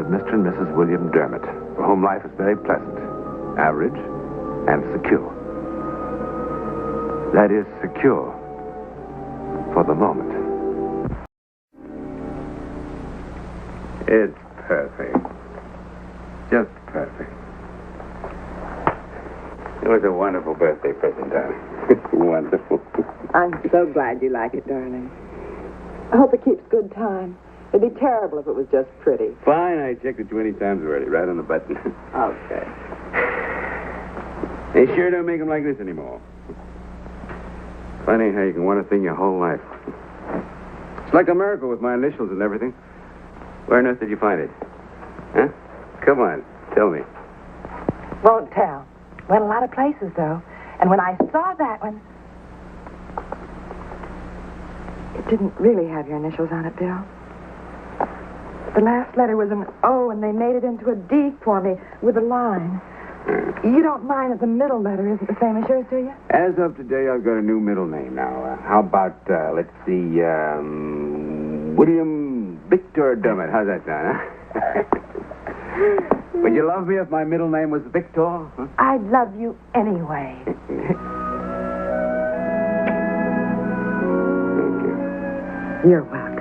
of Mr. and Mrs. William Dermott, for whom life is very pleasant, average, and secure. That is, secure for the moment. It's perfect. Just perfect. It was a wonderful birthday present, darling. Wonderful. I'm so glad you like it, darling. I hope it keeps good time. It'd be terrible if it was just pretty. Fine, I checked it 20 times already, right on the button. Okay. They sure don't make them like this anymore. Funny how you can want a thing your whole life. It's like a miracle with my initials and everything. Where on earth did you find it? Huh? Come on, tell me. Won't tell. Went a lot of places, though. And when I saw that one... It didn't really have your initials on it, Bill. The last letter was an O, and they made it into a D for me with a line. You don't mind that the middle letter isn't the same as yours, do you? As of today, I've got a new middle name now. How about, let's see, William Victor Dermott. How's that sound, huh? Would you love me if my middle name was Victor? Huh? I'd love you anyway. Thank you. You're welcome.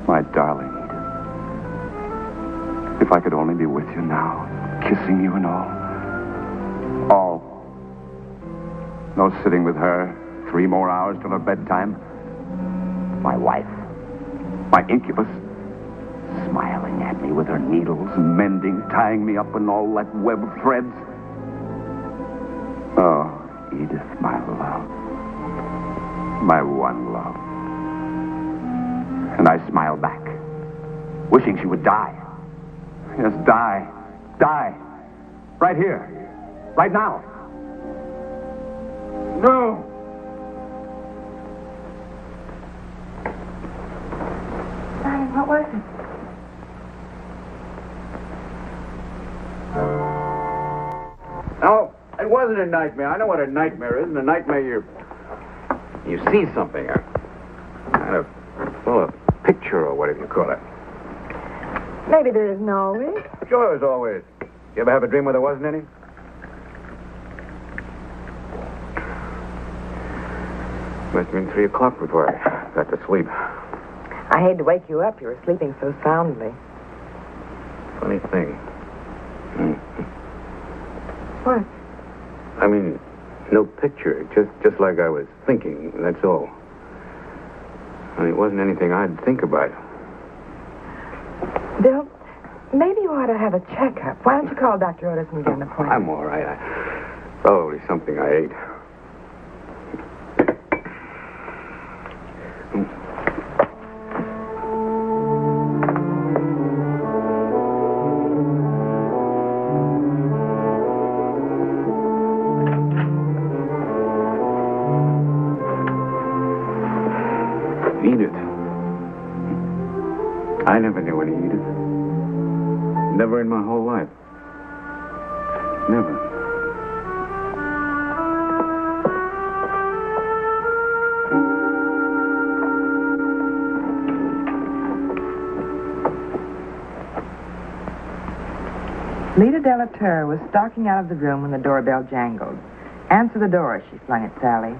My darling Edith. If I could only be with you now, kissing you and all. All. No sitting with her 3 more hours till her bedtime. My wife. My incubus. Smiling at me with her needles, mending, tying me up in all that web of threads. Oh, Edith, my love. My one love. And I smiled back, wishing she would die. Yes, die. Die. Right here. Right now. No. Darling, what was it? No, it wasn't a nightmare. I know what a nightmare is. In a nightmare, you see something. Kind of full of picture or whatever you call it. Maybe there isn't always. Sure, as always. You ever have a dream where there wasn't any? Must have been 3 o'clock before I got to sleep. I hate to wake you up. You were sleeping so soundly. Funny thing. What? I mean, no picture. Just like I was thinking, that's all. I mean, it wasn't anything I'd think about. Bill, maybe you ought to have a checkup. Why don't you call Dr. Otis and get an appointment? I'm all right. Probably something I ate. Edith. I never knew any Edith. Never in my whole life. Never. Lita Delateur was stalking out of the room when the doorbell jangled. Answer the door, she flung at Sally.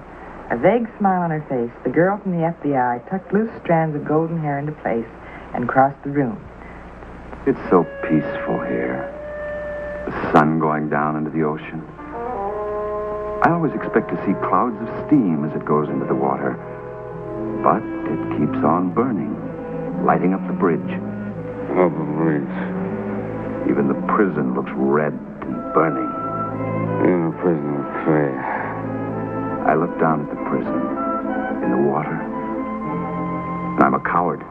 A vague smile on her face, the girl from the FBI tucked loose strands of golden hair into place and crossed the room. It's so peaceful here. The sun going down into the ocean. I always expect to see clouds of steam as it goes into the water. But it keeps on burning, lighting up the bridge. Oh, the bridge. Even the prison looks red and burning. In the prison of Faye. I look down at the prison, in the water, and I'm a coward.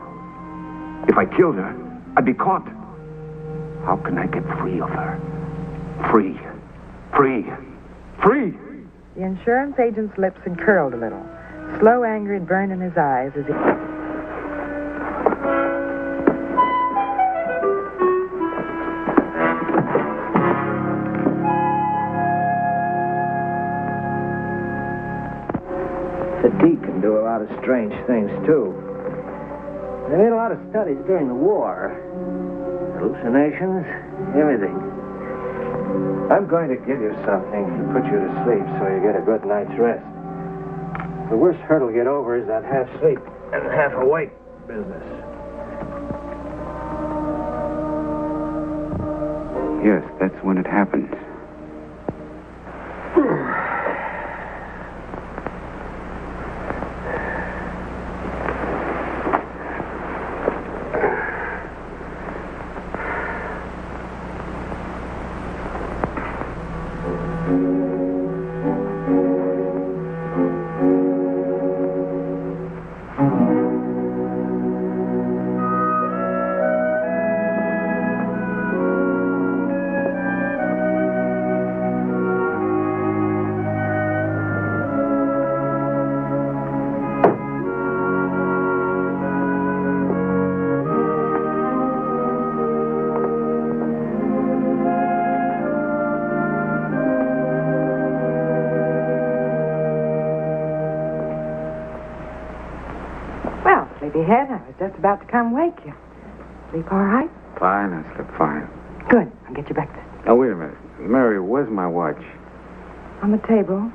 If I killed her, I'd be caught. How can I get free of her? Free. Free. Free! The insurance agent's lips had curled a little. Slow anger had burned in his eyes as he... Fatigue can do a lot of strange things, too. They made a lot of studies during the war. Hallucinations, everything. I'm going to give you something to put you to sleep so you get a good night's rest. The worst hurdle to get over is that half sleep and half awake business. Yes, that's when it happened. Sleepyhead, I was just about to come wake you. Sleep all right? Fine, I slept fine. Good. I'll get you breakfast. Now, wait a minute. Mary, where's my watch? On the table,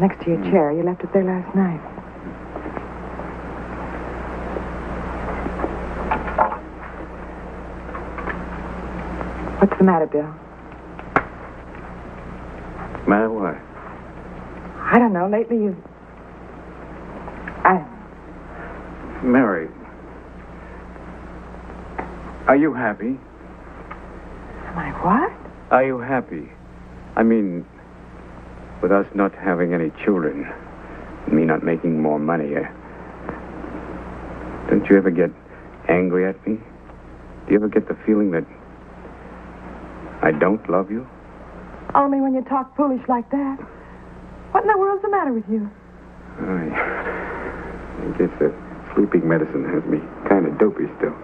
next to your chair. You left it there last night. What's the matter, Bill? Matter what? I don't know. Lately you've... Mary, are you happy? Am I what? Are you happy? I mean, with us not having any children, me not making more money. Don't you ever get angry at me? Do you ever get the feeling that I don't love you? Only when you talk foolish like that. What in the world's the matter with you? I guess that sleeping medicine has me kind of dopey still.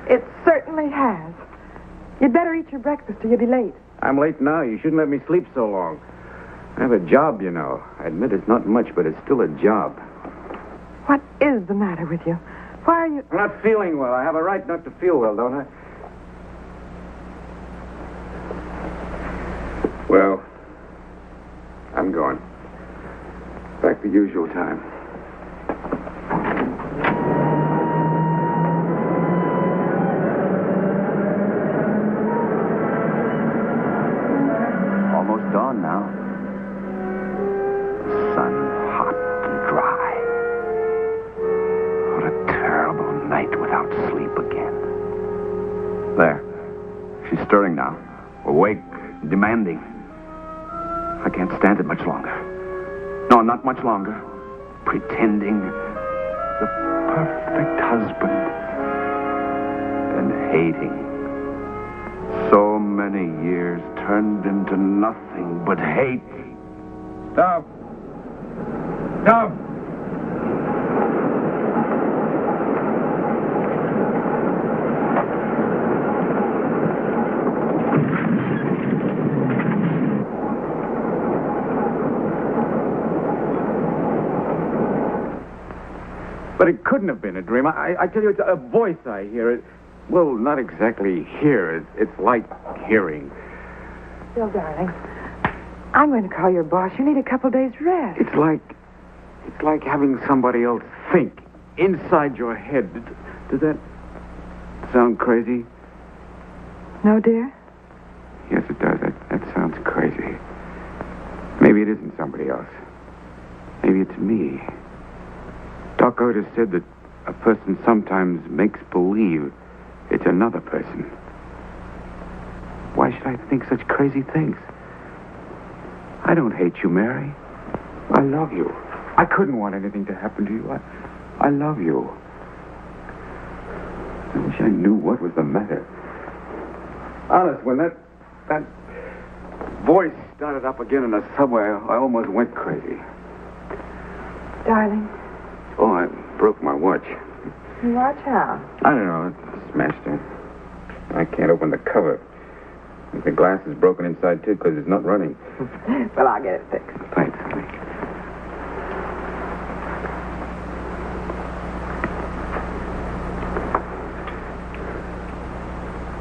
It certainly has. You'd better eat your breakfast or you'll be late. I'm late now. You shouldn't let me sleep so long. I have a job, you know. I admit it's not much, but it's still a job. What is the matter with you? Why are you... I'm not feeling well. I have a right not to feel well, don't I? Well, I'm going. Back to usual time. Almost dawn now. The sun hot and dry. What a terrible night without sleep again. There. She's stirring now. Awake, demanding. I can't stand it much longer. No, not much longer. Pretending the perfect husband and hating. So many years turned into nothing but hate. Stop! Stop! But it couldn't have been a dream. I tell you, it's a voice I hear. It, well, not exactly hear. It's like hearing. Bill, darling, I'm going to call your boss. You need a couple days' rest. It's like having somebody else think inside your head. Does that sound crazy? No, dear? Yes, it does. That sounds crazy. Maybe it isn't somebody else. Maybe it's me. Doc Otis said that a person sometimes makes believe it's another person. I think such crazy things? I don't hate you, Mary. I love you. I couldn't want anything to happen to you. I love you. I wish I knew what was the matter. Honest, when that voice started up again in the subway, I almost went crazy. Darling, Oh, I broke my watch. watch out. I don't know. It smashed it. I can't open the cover. The glass is broken inside, too, because it's not running. Well, I'll get it fixed. Thanks.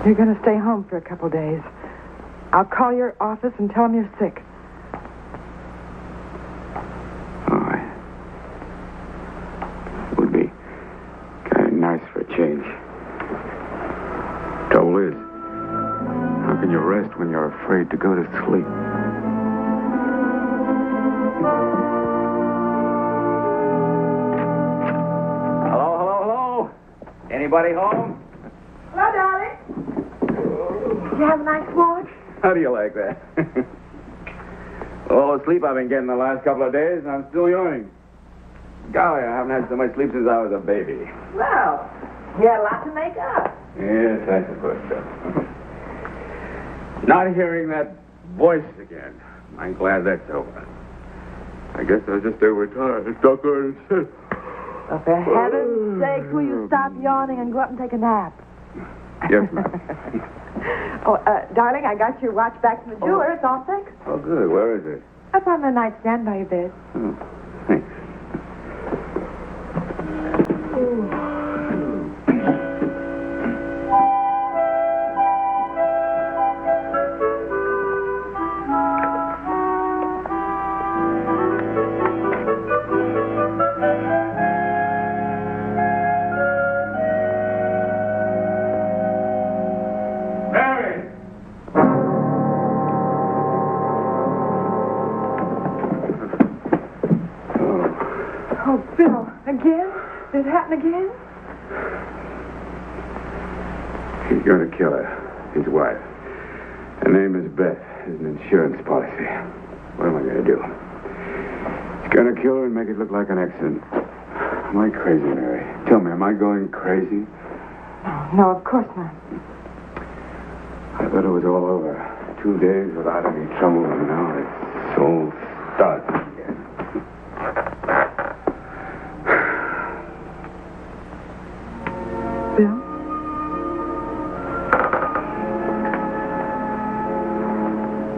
You're going to stay home for a couple days. I'll call your office and tell them you're sick. All right. It would be kind of nice for a change. Trouble is, how can you rest when you're afraid to go to sleep? Hello? Anybody home? Hello, darling. Did you have a nice walk? How do you like that? All the sleep I've been getting the last couple of days, and I'm still yawning. Golly, I haven't had so much sleep since I was a baby. Well, you had a lot to make up. Yes, I suppose so. Not hearing that voice again. I'm glad that's over. I guess I was just overtired. Doctor said. Well, for heaven's sakes, will you stop yawning and go up and take a nap? Yes, ma'am. Darling, I got your watch back from the jeweler. It's all fixed. Oh, good. Where is it? Up on the nightstand by your bed. Oh, thanks. Oh, Bill, again? Did it happen again? He's going to kill her, his wife. Her name is Beth. It's an insurance policy. What am I going to do? He's going to kill her and make it look like an accident. Am I crazy, Mary? Tell me, am I going crazy? Oh, no, of course not. I thought it was all over. 2 days without any trouble, and now it's all starts again. Bill?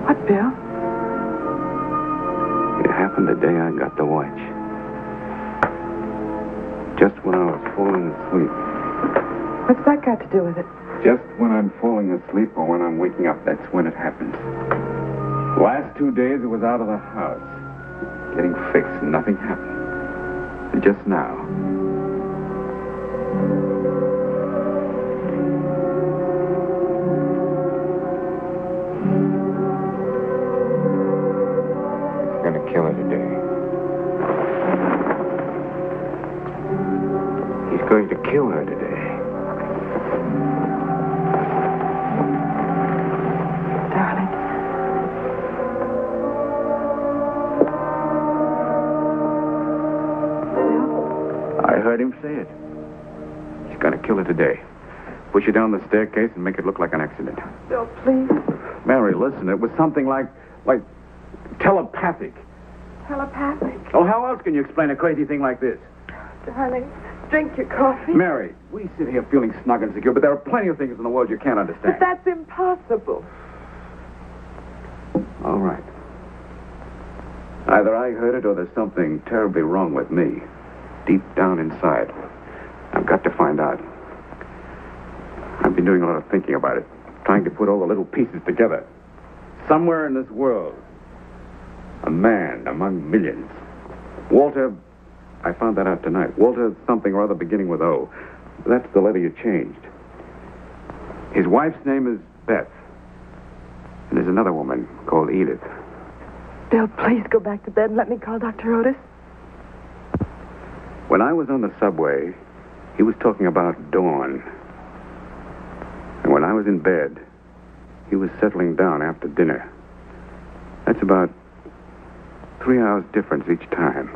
What, Bill? It happened the day I got the watch. Just when I was falling asleep. What's that got to do with it? Just when I'm falling asleep or when I'm waking up, that's when it happens. Last 2 days, it was out of the house. Getting fixed, nothing happened. And just now. He's gonna kill her today. He's going to kill her today. Darling. I heard him say it. He's gonna kill her today. Push her down the staircase and make it look like an accident. Bill, please. Mary, listen, it was something like telepathic. Telepathic. Oh, how else can you explain a crazy thing like this? Darling, drink your coffee. Mary, we sit here feeling snug and secure, but there are plenty of things in the world you can't understand. But that's impossible. All right. Either I heard it or there's something terribly wrong with me. Deep down inside. I've got to find out. I've been doing a lot of thinking about it, trying to put all the little pieces together. Somewhere in this world, a man among millions. Walter, I found that out tonight. Walter something or other beginning with O. That's the letter you changed. His wife's name is Beth. And there's another woman called Edith. Bill, please go back to bed and let me call Dr. Otis. When I was on the subway, he was talking about Dawn. And when I was in bed, he was settling down after dinner. That's about 3 hours difference each time.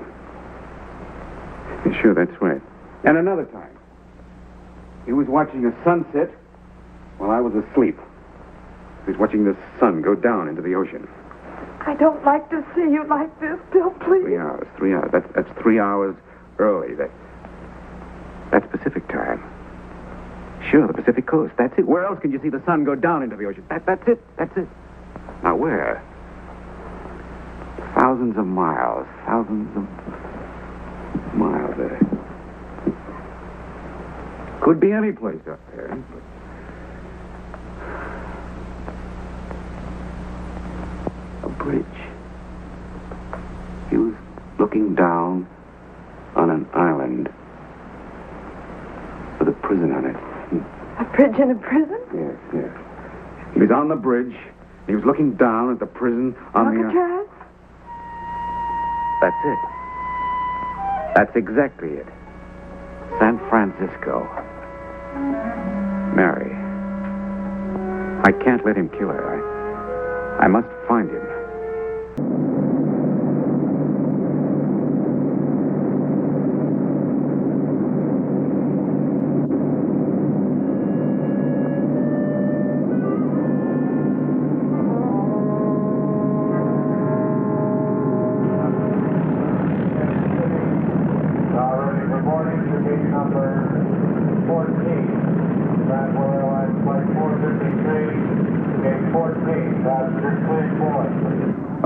Sure, that's right. And another time, he was watching a sunset while I was asleep. He was watching the sun go down into the ocean. I don't like to see you like this, Bill, please. 3 hours, 3 hours. That's 3 hours early. That's Pacific time. Sure, the Pacific coast. That's it. Where else can you see the sun go down into the ocean? That's it. That's it. Now, where? Thousands of miles there. Could be any place up there. A bridge. He was looking down on an island with a prison on it. A bridge in a prison? Yes. He was on the bridge. He was looking down at the prison on the... Alcatraz? That's it. That's exactly it. San Francisco. Mary. I can't let him kill her. I must find him.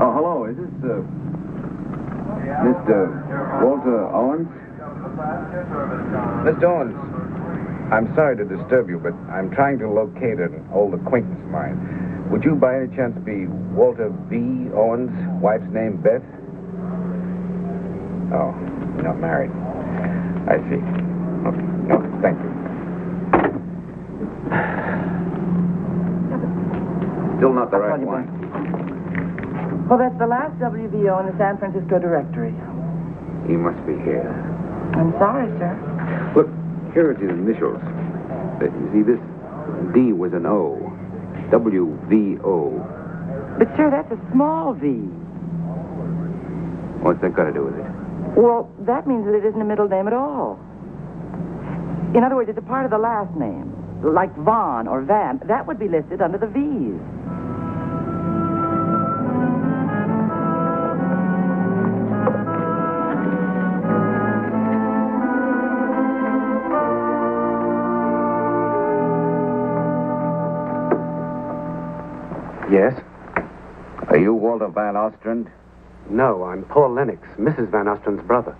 Oh, hello. Is this, Mr. Walter Owens? Mr. Owens, I'm sorry to disturb you, but I'm trying to locate an old acquaintance of mine. Would you by any chance be Walter V. Owens, wife's name Beth? Oh, you're not married. I see. Okay. No, thank you. Still not the right one. Well, that's the last WVO in the San Francisco directory. He must be here. I'm sorry, sir. Look, here are his initials. You see, this D was an O. WVO. But, sir, that's a small V. What's that got to do with it? Well, that means that it isn't a middle name at all. In other words, it's a part of the last name. Like Vaughn or Van. That would be listed under the V's. Yes? Are you Walter Van Ostrand? No, I'm Paul Lennox, Mrs. Van Ostrand's brother.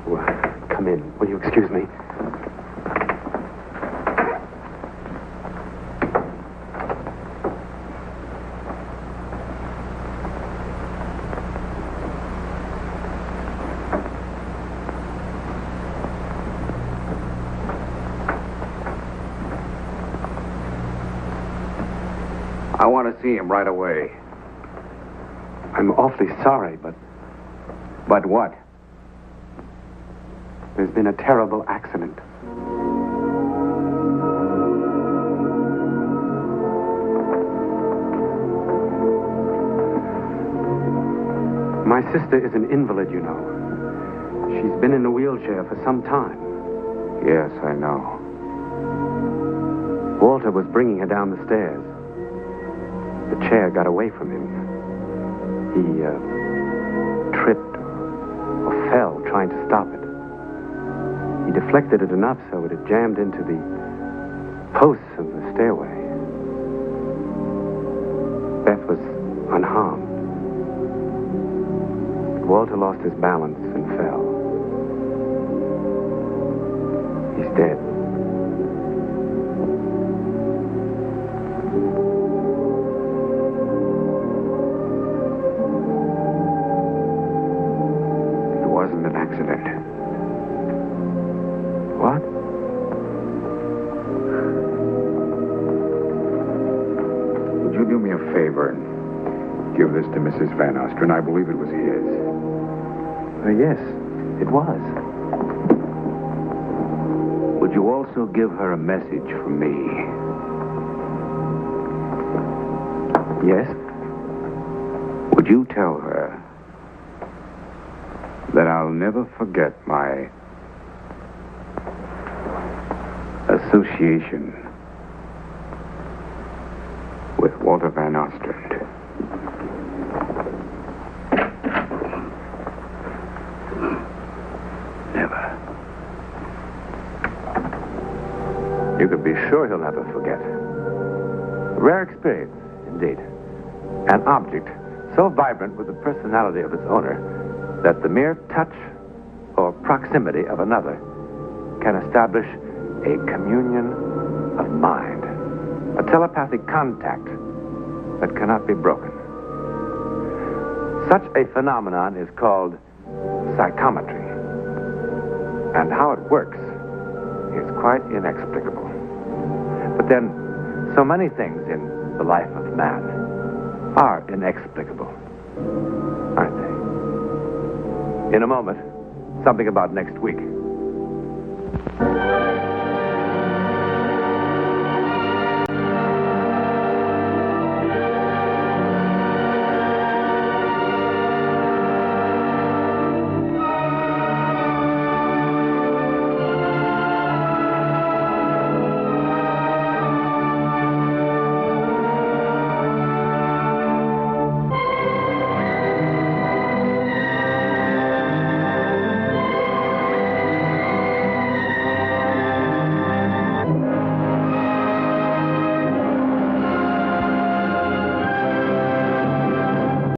Oh, come in. Will you excuse me? I want to see him right away. I'm awfully sorry, but But what? there's been a terrible accident. My sister is an invalid, you know. She's been in a wheelchair for some time. Yes, I know. Walter was bringing her down the stairs. The chair got away from him. He tripped or fell trying to stop it. He deflected it enough so it had jammed into the posts of the stairway. Beth was unharmed. But Walter lost his balance and fell. He's dead. What? Would you do me a favor and give this to Mrs. Van Ostrand? I believe it was his. Yes, it was. Would you also give her a message from me? Yes? Would you tell her that I'll never forget my association with Walter Van Ostrand? Never. You can be sure he'll never forget. A rare experience, indeed. An object so vibrant with the personality of its owner that the mere touch or proximity of another can establish a communion of mind, a telepathic contact that cannot be broken. Such a phenomenon is called psychometry, and how it works is quite inexplicable. But then, so many things in the life of man are inexplicable, aren't they? In a moment, something about next week.